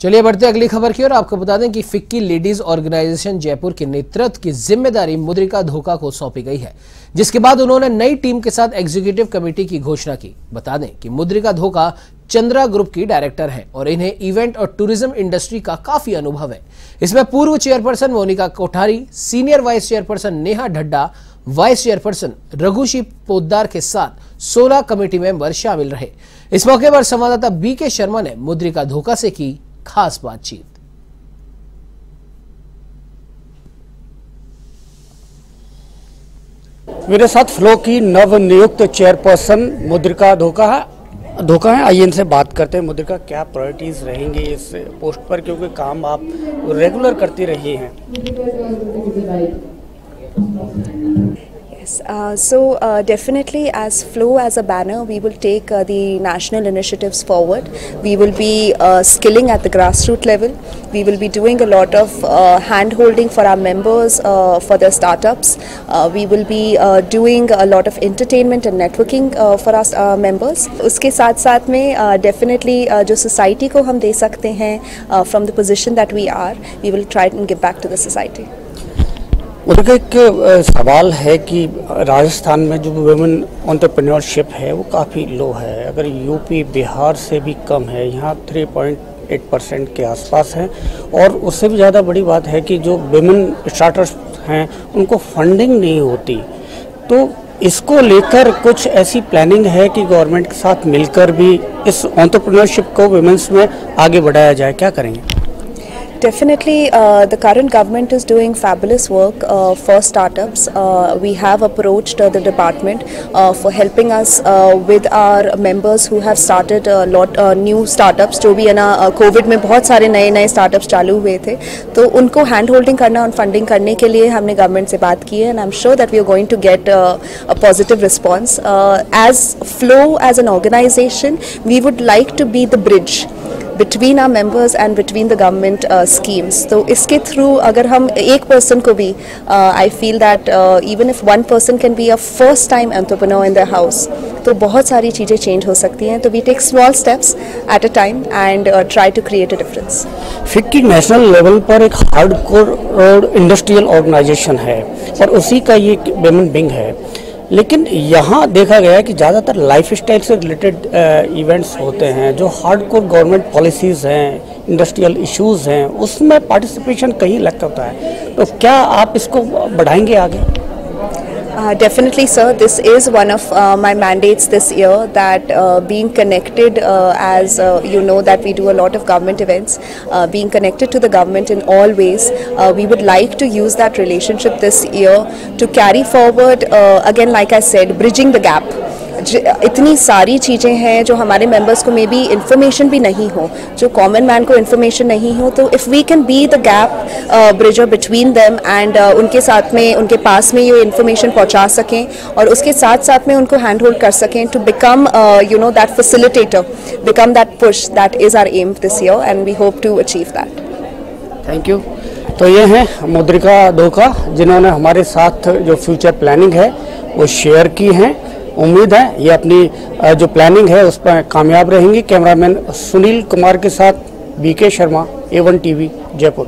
चलिए बढ़ते अगली खबर की ओर। आपको बता दें कि फिक्की लेडीज ऑर्गेनाइजेशन जयपुर के नेतृत्व की जिम्मेदारी मुद्रिका धोका को सौंपी गई है, जिसके बाद उन्होंने नई टीम के साथ एग्जीक्यूटिव कमेटी की घोषणा की। बता दें कि मुद्रिका धोका चंद्रा ग्रुप की डायरेक्टर हैं और इन्हें इवेंट और टूरिज्म इंडस्ट्री का काफी अनुभव है। इसमें पूर्व chairperson Monika Kothari, senior vice chairperson Neha Dhadda, vice chairperson रघुशी पोद्दार के साथ 16 कमेटी मेंबर शामिल रहे। इस मौके पर संवाददाता बीके शर्मा ने मुद्रिका धोका से की खास बातचीत। मेरे साथ फ्लो की नवनियुक्त चेयरपर्सन मुद्रिका धोका है। आइए इनसे बात करते हैं। मुद्रिका, क्या प्रायोरिटीज रहेंगी इस पोस्ट पर, क्योंकि काम आप रेगुलर करती रही हैं? Definitely as Flow, as a banner, we will take the national initiatives forward. We will be skilling at the grassroots level. We will be doing a lot of hand holding for our members for their startups. We will be doing a lot of entertainment and networking for our members. उसके साथ साथ में definitely जो society को हम दे सकते हैं from the position that we are, we will try and give back to the society. उनका एक सवाल है कि राजस्थान में जो वुमेन एंटरप्रेन्योरशिप है वो काफ़ी लो है। अगर यूपी बिहार से भी कम है, यहाँ 3.8% के आसपास है। और उससे भी ज़्यादा बड़ी बात है कि जो वुमेन स्टार्टर्स हैं उनको फंडिंग नहीं होती। तो इसको लेकर कुछ ऐसी प्लानिंग है कि गवर्नमेंट के साथ मिलकर भी इस एंटरप्रेन्योरशिप को वुमेन्स में आगे बढ़ाया जाए, क्या करेंगे? Definitely, the current government is doing fabulous work for startups. We have approached the department for helping us with our members who have started a lot new startups. जो भी है ना, कोविड में बहुत सारे नए startups चालू हुए थे, तो उनको हैंड होल्डिंग करना और फंडिंग करने के लिए हमने गवर्नमेंट से बात की है। And I am sure that we are going to get a positive response. As Flow, as an organization, we would like to be the bridge between our members and between the government schemes. तो इसके through अगर हम एक person को भी I feel that even if one person can be a first time entrepreneur in their house, तो बहुत सारी चीज़ें चेंज हो सकती हैं। तो we take small steps at a time and try to create a difference. FICCI national level पर एक हार्डकोर इंडस्ट्रियल ऑर्गेनाइजेशन है और उसी का ये वुमेन विंग है। लेकिन यहाँ देखा गया है कि ज़्यादातर लाइफस्टाइल से रिलेटेड इवेंट्स होते हैं, जो हार्डकोर गवर्नमेंट पॉलिसीज़ हैं, इंडस्ट्रियल इश्यूज़ हैं, उसमें पार्टिसिपेशन कहीं लग होता है। तो क्या आप इसको बढ़ाएंगे आगे? Definitely, sir. This is one of my mandates this year, that being connected, as you know, that we do a lot of government events, being connected to the government in all ways. We would like to use that relationship this year to carry forward, again, like I said, bridging the gap. इतनी सारी चीज़ें हैं जो हमारे members को may be information भी नहीं हो, जो कॉमन मैन को इन्फॉर्मेशन नहीं हो। तो if we can be the gap bridger between them and उनके साथ में, उनके पास में ये इन्फॉर्मेशन पहुंचा सकें और उसके साथ साथ में उनको हैंड होल्ड कर सकें to become you know that facilitator, become that push, that is our aim this year and we hope to achieve that. Thank you. तो ये हैं मुद्रिका धोका, जिन्होंने हमारे साथ जो फ्यूचर प्लानिंग है वो शेयर की हैं। उम्मीद है ये अपनी जो प्लानिंग है उस पर कामयाब रहेंगी। कैमरामैन सुनील कुमार के साथ BK Sharma, A1 TV, Jaipur.